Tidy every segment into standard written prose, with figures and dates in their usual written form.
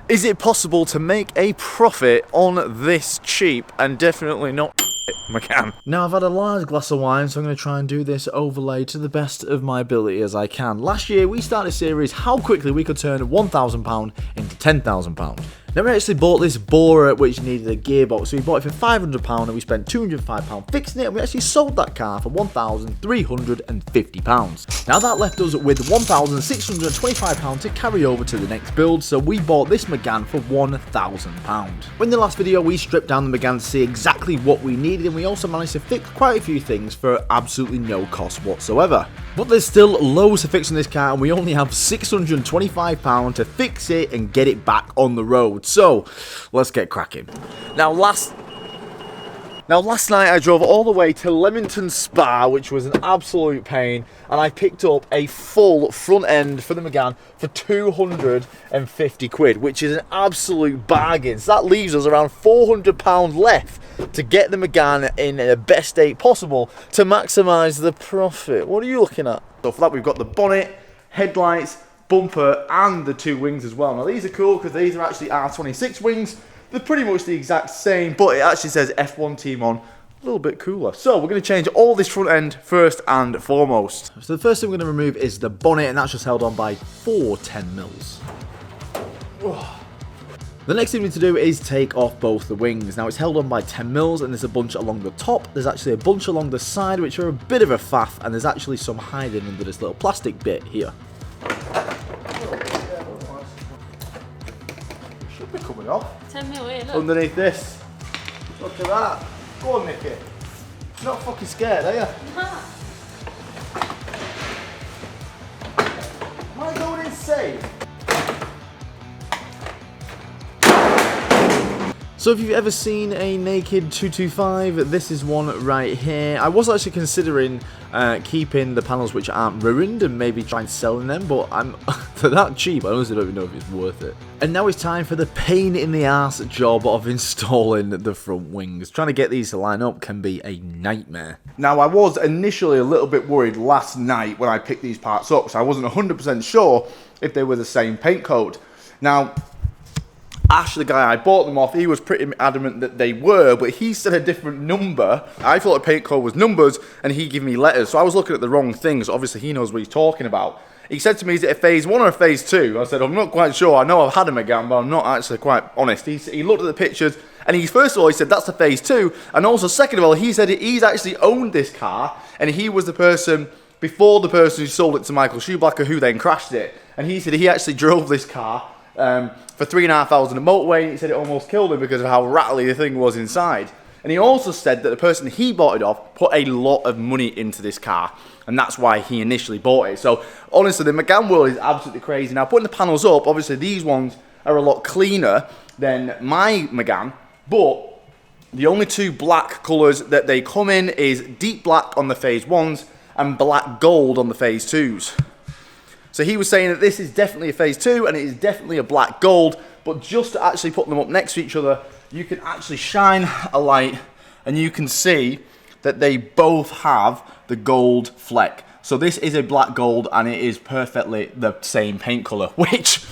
Is it possible to make a profit on this cheap and definitely not Megane? Now I've had a large glass of wine, so I'm going to try and do this overlay to the best of my ability as I can. Last year we started a series how quickly we could turn £1,000 into £10,000. Now we actually bought this borer which needed a gearbox, so we bought it for £500 and we spent £205 fixing it, and we actually sold that car for £1,350. Now that left us with £1,625 to carry over to the next build, so we bought this Megane for £1,000. In the last video we stripped down the Megane to see exactly what we needed, and we also managed to fix quite a few things for absolutely no cost whatsoever. But there's still loads to fix on this car, and we only have £625 to fix it and get it back on the road. So, let's get cracking. Now last night I drove all the way to Leamington Spa, which was an absolute pain, and I picked up a full front end for the Megane for 250 quid, which is an absolute bargain. So that leaves us around £400 left to get the Megane in the best state possible to maximise the profit. What are you looking at? So for that we've got the bonnet, headlights, bumper and the two wings as well. Now these are cool because these are actually R26 wings. They're pretty much the exact same, but it actually says F1 team on, a little bit cooler. So we're going to change all this front end first and foremost. So the first thing we're going to remove is the bonnet, and that's just held on by 4 10mm. The next thing we need to do is take off both the wings. Now it's held on by 10mm and there's a bunch along the top. There's actually a bunch along the side which are a bit of a faff, and there's actually some hiding under this little plastic bit here. Should be coming off. 10mm here, look. Underneath this. Look at that. Go on, Nicky. You're not fucking scared, are you? Nah. Am I going insane? So if you've ever seen a naked 225, this is one right here. I was actually considering keeping the panels which aren't ruined and maybe trying selling them, but they're that cheap, I honestly don't even know if it's worth it. And now it's time for the pain in the ass job of installing the front wings. Trying to get these to line up can be a nightmare. Now I was initially a little bit worried last night when I picked these parts up, so I wasn't 100% sure if they were the same paint code. Now, Ash, the guy I bought them off, he was pretty adamant that they were, but he said a different number. I thought the paint code was numbers, and he gave me letters, so I was looking at the wrong things. Obviously, he knows what he's talking about. He said to me, is it a phase 1 or a phase 2? I said, I'm not quite sure. I know I've had a Megane, but I'm not actually quite honest. He looked at the pictures, and first of all, he said, that's a phase 2. And also, second of all, he said he's actually owned this car, and he was the person before the person who sold it to Michael Shoeblacker, who then crashed it. And he said he actually drove this car for 3,500 on the motorway, and he said it almost killed him because of how rattly the thing was inside. And he also said that the person he bought it off put a lot of money into this car, and that's why he initially bought it. So honestly, the Megane world is absolutely crazy. Now putting the panels up, obviously these ones are a lot cleaner than my Megane, but the only two black colours that they come in is deep black on the phase 1s and black gold on the phase 2s. So he was saying that this is definitely a phase 2 and it is definitely a black gold, but just to actually put them up next to each other, you can actually shine a light and you can see that they both have the gold fleck. So this is a black gold and it is perfectly the same paint colour, which,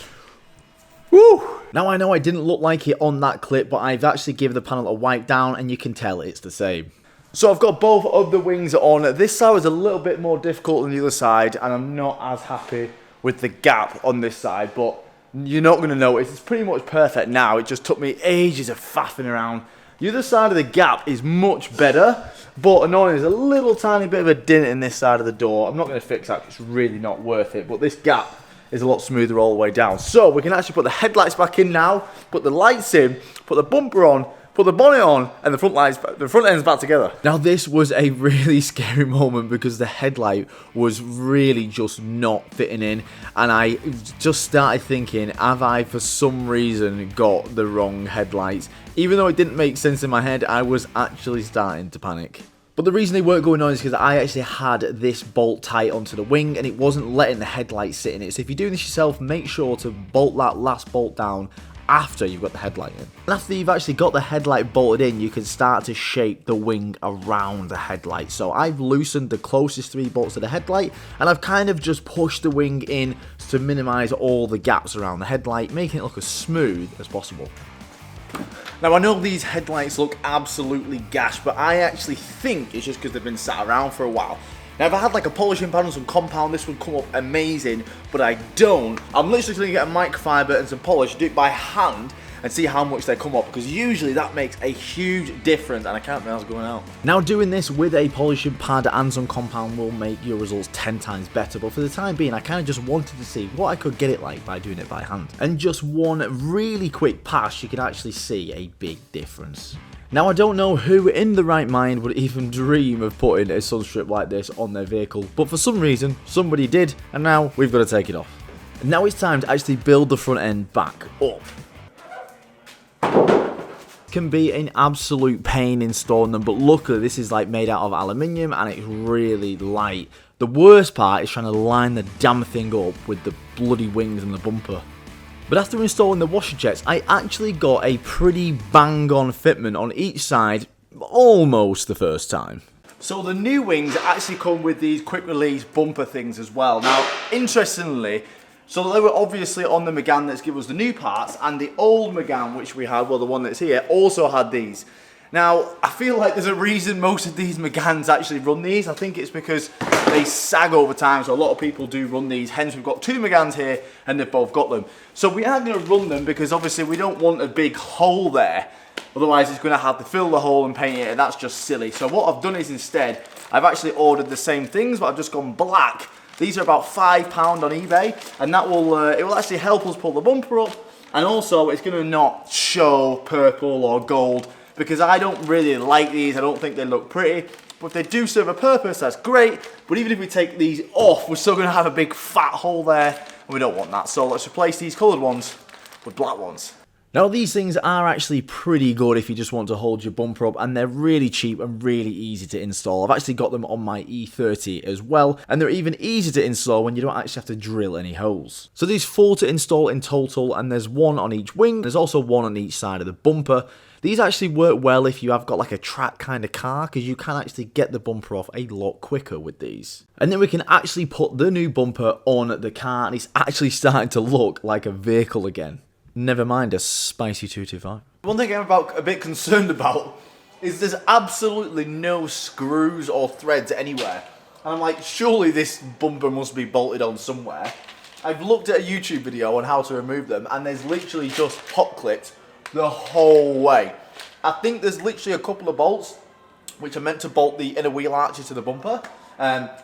woo! Now I know I didn't look like it on that clip, but I've actually given the panel a wipe down and you can tell it's the same. So I've got both of the wings on. This side was a little bit more difficult than the other side, and I'm not as happy with the gap on this side, but you're not going to notice. It's pretty much perfect now. It just took me ages of faffing around. The other side of the gap is much better, but annoying, there's a little tiny bit of a dent in this side of the door. I'm not going to fix that, it's really not worth it, but this gap is a lot smoother all the way down. So we can actually put the headlights back in now, put the lights in, put the bumper on, put the bonnet on, and the front end's back together. Now this was a really scary moment because the headlight was really just not fitting in, and I just started thinking, have I for some reason got the wrong headlights? Even though it didn't make sense in my head, I was actually starting to panic. But the reason they weren't going on is because I actually had this bolt tight onto the wing and it wasn't letting the headlight sit in it. So if you're doing this yourself, make sure to bolt that last bolt down after you've got the headlight in. And after you've actually got the headlight bolted in, you can start to shape the wing around the headlight. So I've loosened the closest 3 bolts to the headlight, and I've kind of just pushed the wing in to minimize all the gaps around the headlight, making it look as smooth as possible. Now I know these headlights look absolutely gash, but I actually think it's just because they've been sat around for a while. Now if I had like a polishing pad and some compound, this would come up amazing, but I don't. I'm literally going to get a microfiber and some polish, do it by hand, and see how much they come up, because usually that makes a huge difference, and I can't remember how's going out. Now doing this with a polishing pad and some compound will make your results 10 times better, but for the time being I kind of just wanted to see what I could get it like by doing it by hand. And just one really quick pass, you can actually see a big difference. Now I don't know who in the right mind would even dream of putting a sunstrip like this on their vehicle, but for some reason somebody did, and now we've got to take it off. And now it's time to actually build the front end back up. Can be an absolute pain installing them, but luckily this is like made out of aluminium and it's really light. The worst part is trying to line the damn thing up with the bloody wings and the bumper. But after installing the washer jets, I actually got a pretty bang on fitment on each side almost the first time. So the new wings actually come with these quick release bumper things as well. Now interestingly, so they were obviously on the Megane that's given us the new parts, and the old Megane which we had, well the one that's here, also had these. Now, I feel like there's a reason most of these Meganes actually run these. I think it's because they sag over time, so a lot of people do run these. Hence, we've got 2 Meganes here, and they've both got them. So we are going to run them because obviously we don't want a big hole there. Otherwise, it's going to have to fill the hole and paint it, and that's just silly. So what I've done is instead, I've actually ordered the same things, but I've just gone black. These are about £5 on eBay, and that will it will actually help us pull the bumper up, and also it's going to not show purple or gold, because I don't really like these. I don't think they look pretty, but if they do serve a purpose, that's great. But even if we take these off, we're still going to have a big fat hole there, and we don't want that. So let's replace these coloured ones with black ones. Now these things are actually pretty good if you just want to hold your bumper up, and they're really cheap and really easy to install. I've actually got them on my E30 as well, and they're even easier to install when you don't actually have to drill any holes. So there's 4 to install in total, and there's 1 on each wing. There's also 1 on each side of the bumper. These actually work well if you have got like a track kind of car, because you can actually get the bumper off a lot quicker with these. And then we can actually put the new bumper on the car, and it's actually starting to look like a vehicle again. Never mind a spicy 225. One thing I'm a bit concerned about is there's absolutely no screws or threads anywhere. And I'm like, surely this bumper must be bolted on somewhere. I've looked at a YouTube video on how to remove them, and there's literally just pop clipped the whole way. I think there's literally a couple of bolts which are meant to bolt the inner wheel arches to the bumper.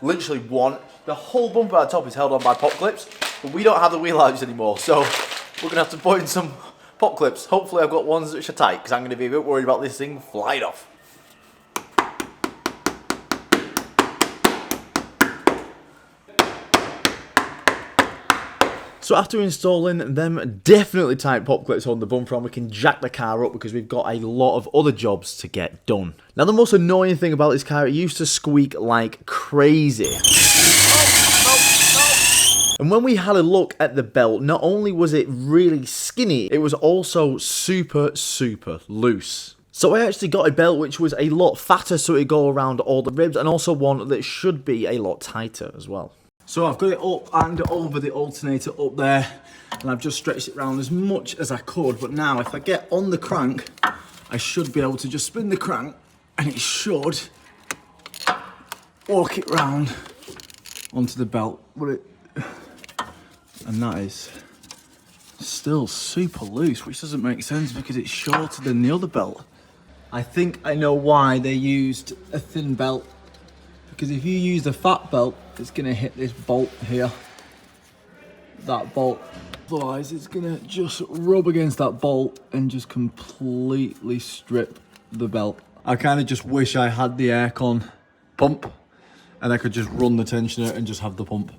Literally 1. The whole bumper at the top is held on by pop clips, but we don't have the wheel arches anymore, so we're going to have to put in some pop clips. Hopefully I've got ones which are tight, because I'm going to be a bit worried about this thing flying off. So after installing them definitely tight pop clips on the bumper, and we can jack the car up because we've got a lot of other jobs to get done. Now the most annoying thing about this car, it used to squeak like crazy. And when we had a look at the belt, not only was it really skinny, it was also super loose. So I actually got a belt which was a lot fatter, so it go around all the ribs, and also one that should be a lot tighter as well. So I've got it up and over the alternator up there, and I've just stretched it around as much as I could. But now if I get on the crank, I should be able to just spin the crank, and it should walk it round onto the belt. And that is still super loose, which doesn't make sense because it's shorter than the other belt. I think I know why they used a thin belt, because if you use a fat belt, it's going to hit this bolt here, that bolt. Otherwise, it's going to just rub against that bolt and just completely strip the belt. I kind of just wish I had the aircon pump and I could just run the tensioner and just have the pump.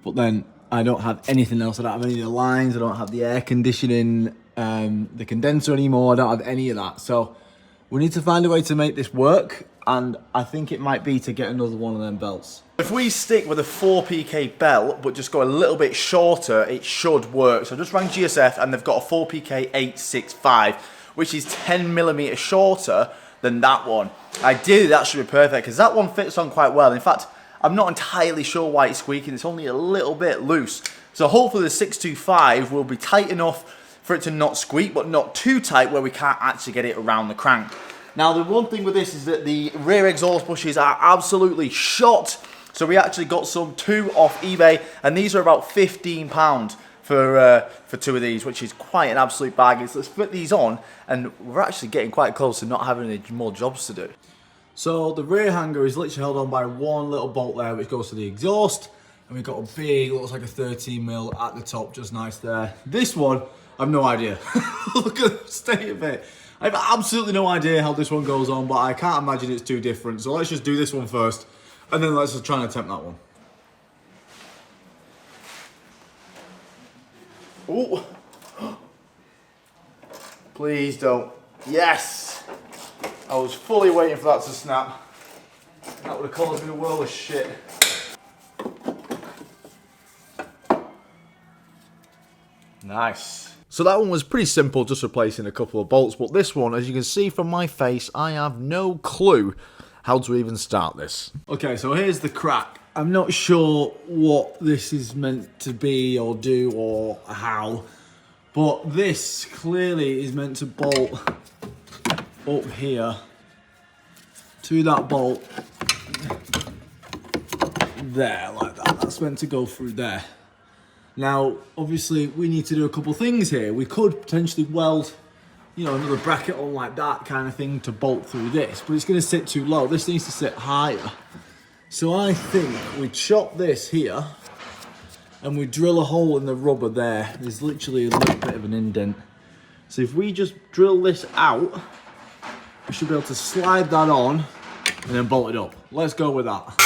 But then I don't have anything else. I don't have any of the lines. I don't have the air conditioning, the condenser anymore. I don't have any of that. So We need to find a way to make this work, and I think it might be to get another one of them belts. If we stick with a 4PK belt, but just go a little bit shorter, it should work. So I just rang GSF, and they've got a 4PK 865, which is 10mm shorter than that one. Ideally, that should be perfect, because that one fits on quite well. In fact, I'm not entirely sure why it's squeaking. It's only a little bit loose. So hopefully the 625 will be tight enough for it to not squeak, but not too tight where we can't actually get it around the crank. Now, the one thing with this is that the rear exhaust bushes are absolutely shot. So we actually got some 2 off eBay, and these are about £15 for 2 of these, which is quite an absolute bargain. So let's put these on, and we're actually getting quite close to not having any more jobs to do. So the rear hanger is literally held on by one little bolt there, which goes to the exhaust. And we've got a big, looks like a 13mm at the top, just nice there. This one, I've no idea. Look at the state of it. I have absolutely no idea how this one goes on, but I can't imagine it's too different. So let's just do this one first, and then let's just try and attempt that one. Oh! Please don't. Yes! I was fully waiting for that to snap. That would have caused me a world of shit. Nice. So that one was pretty simple, just replacing a couple of bolts, but this one, as you can see from my face, I have no clue how to even start this. Okay, so here's the crack. I'm not sure what this is meant to be or do or how, but this clearly is meant to bolt up here to that bolt there, like that. That's meant to go through there. Now, obviously, we need to do a couple things here. We could potentially weld, you know, another bracket on like that kind of thing to bolt through this, but it's going to sit too low. This needs to sit higher. So I think we chop this here and we drill a hole in the rubber there. There's literally a little bit of an indent. So if we just drill this out, we should be able to slide that on and then bolt it up. Let's go with that.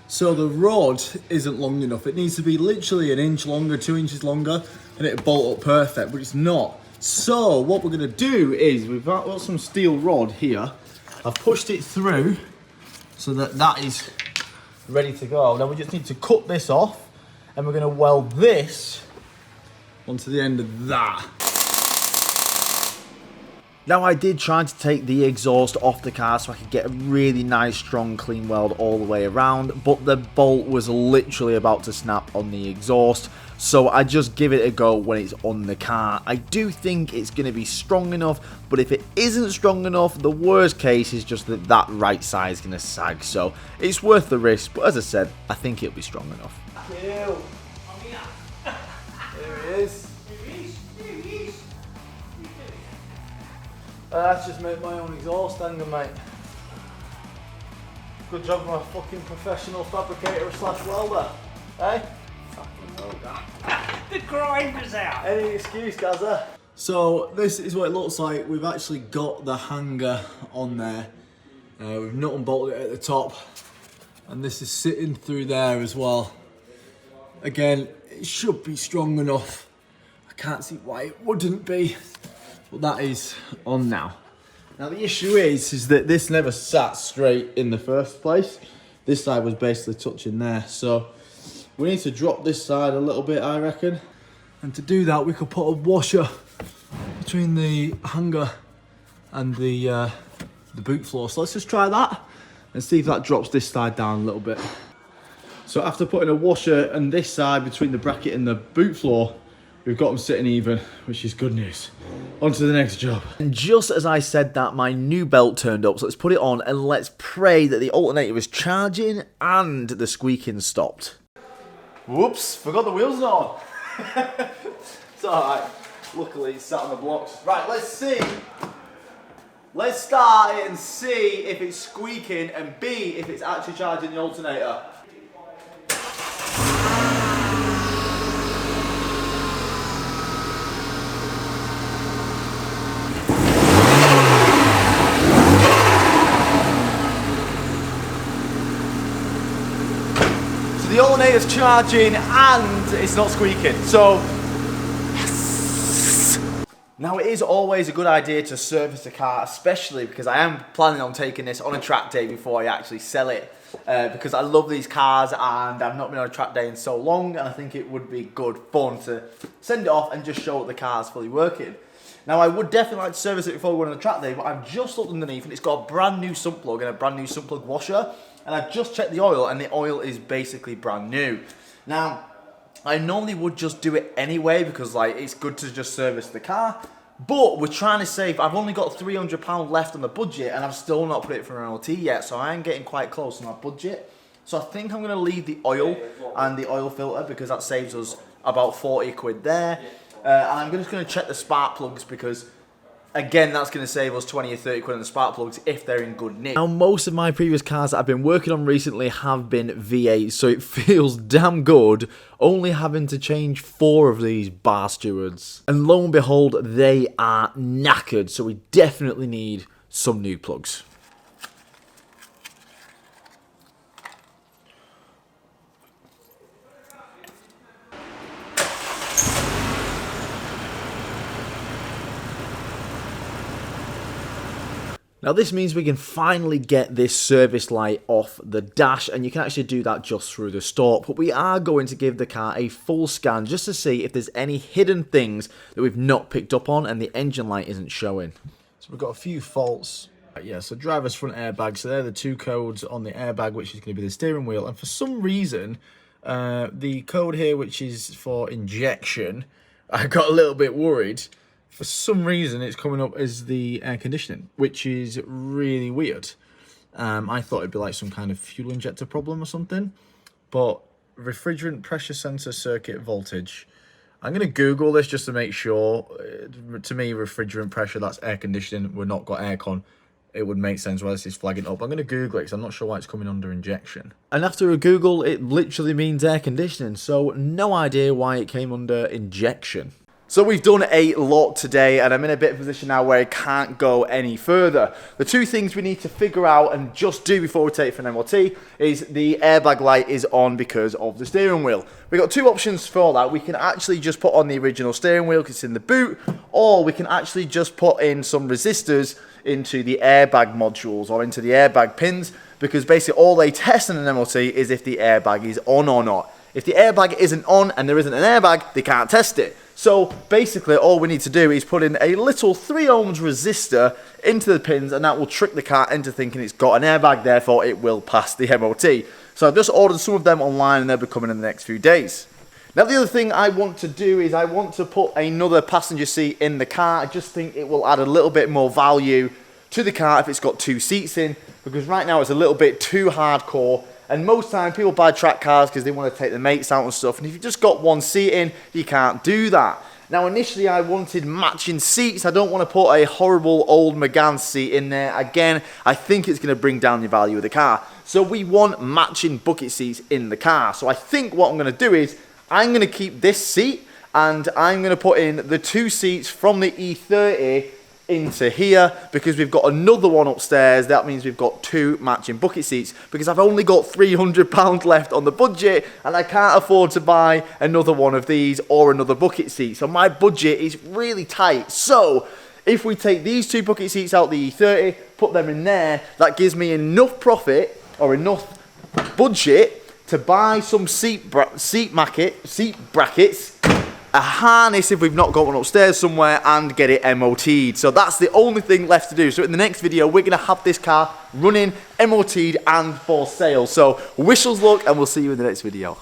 So the rod isn't long enough. It needs to be literally 1 inch longer, 2 inches longer, and it'll bolt up perfect, but it's not. So what we're gonna do is, we've got some steel rod here. I've pushed it through so that that is ready to go. Now we just need to cut this off, and we're gonna weld this onto the end of that. Now I did try to take the exhaust off the car so I could get a really nice strong clean weld all the way around, but the bolt was literally about to snap on the exhaust, so I just give it a go when it's on the car. I do think it's going to be strong enough, but if it isn't strong enough, the worst case is just that that right side is going to sag, so it's worth the risk, but as I said, I think it'll be strong enough. There it is. That's just made my own exhaust hanger, mate. Good job from a fucking professional fabricator slash welder, eh? Fucking well done. The grinder's out. Any excuse, Gaza. So this is what it looks like. We've actually got the hanger on there. We've nut and bolted it at the top, and this is sitting through there as well. Again, it should be strong enough. I can't see why it wouldn't be. But that is on now. Now the issue is that this never sat straight in the first place. This side was basically touching there. So we need to drop this side a little bit, I reckon. And to do that, we could put a washer between the hanger and the boot floor. So let's just try that and see if that drops this side down a little bit. So after putting a washer and this side between the bracket and the boot floor, we've got them sitting even, which is good news. On to the next job. And just as I said that, my new belt turned up, so let's put it on and let's pray that the alternator is charging and the squeaking stopped. Whoops, forgot the wheels on. It's alright, luckily it's sat on the blocks. Right, let's see. Let's start it and see if it's squeaking, and B, if it's actually charging the alternator. The alternator's charging and it's not squeaking, so yes. Now, it is always a good idea to service a car, especially because I am planning on taking this on a track day before I actually sell it. Because I love these cars and I've not been on a track day in so long, and I think it would be good fun to send it off and just show that the car's fully working. Now, I would definitely like to service it before we go on the track day, but I've just looked underneath and it's got a brand new sump plug and a brand new sump plug washer, and I've just checked the oil and the oil is basically brand new. Now, I normally would just do it anyway because like it's good to just service the car, but we're trying to save. I've only got £300 left on the budget and I've still not put it for an MOT yet, so I am getting quite close on my budget. So I think I'm going to leave the oil and the oil filter because that saves us about 40 quid there. And I'm just going to check the spark plugs because, again, that's going to save us 20 or 30 quid on the spark plugs if they're in good nick. Now, most of my previous cars that I've been working on recently have been V8s, so it feels damn good only having to change 4 of these bar stewards. And lo and behold, they are knackered, so we definitely need some new plugs. Now this means we can finally get this service light off the dash, and you can actually do that just through the stalk, but we are going to give the car a full scan just to see if there's any hidden things that we've not picked up on and the engine light isn't showing. So we've got a few faults. Yeah, so driver's front airbag, so they're the 2 codes on the airbag, which is going to be the steering wheel, and for some reason the code here, which is for injection, I got a little bit worried. For some reason, it's coming up as the air conditioning, which is really weird. I thought it'd be like some kind of fuel injector problem or something. But refrigerant pressure sensor circuit voltage. I'm going to Google this just to make sure. To me, refrigerant pressure, that's air conditioning. We've not got aircon. It would make sense why this is flagging up. I'm going to Google it because I'm not sure why it's coming under injection. And after a Google, it literally means air conditioning. So no idea why it came under injection. So we've done a lot today and I'm in a bit of a position now where I can't go any further. The 2 things we need to figure out and just do before we take it for an MOT is the airbag light is on because of the steering wheel. We've got 2 options for that. We can actually just put on the original steering wheel because it's in the boot, or we can actually just put in some resistors into the airbag modules or into the airbag pins, because basically all they test in an MOT is if the airbag is on or not. If the airbag isn't on and there isn't an airbag, they can't test it. So basically all we need to do is put in a little 3 ohms resistor into the pins, and that will trick the car into thinking it's got an airbag, therefore it will pass the MOT. So I've just ordered some of them online and they'll be coming in the next few days. Now the other thing I want to do is I want to put another passenger seat in the car. I just think it will add a little bit more value to the car if it's got 2 seats in, because right now it's a little bit too hardcore. And most time people buy track cars because they want to take the mates out and stuff, and if you've just got 1 seat in, you can't do that. Now initially I wanted matching seats. I don't want to put a horrible old Megane seat in there. Again, I think it's going to bring down the value of the car. So we want matching bucket seats in the car. So I think what I'm going to do is I'm going to keep this seat and I'm going to put in the 2 seats from the E30 into here, because we've got another one upstairs. That means we've got 2 matching bucket seats, because I've only got £300 left on the budget and I can't afford to buy another one of these or another bucket seat. So my budget is really tight. So if we take these 2 bucket seats out the E30, put them in there, that gives me enough profit or enough budget to buy some seat brackets, a harness if we've not got one upstairs somewhere, and get it MOT'd. So that's the only thing left to do. So in the next video, we're going to have this car running, MOT'd and for sale. So wish us luck and we'll see you in the next video.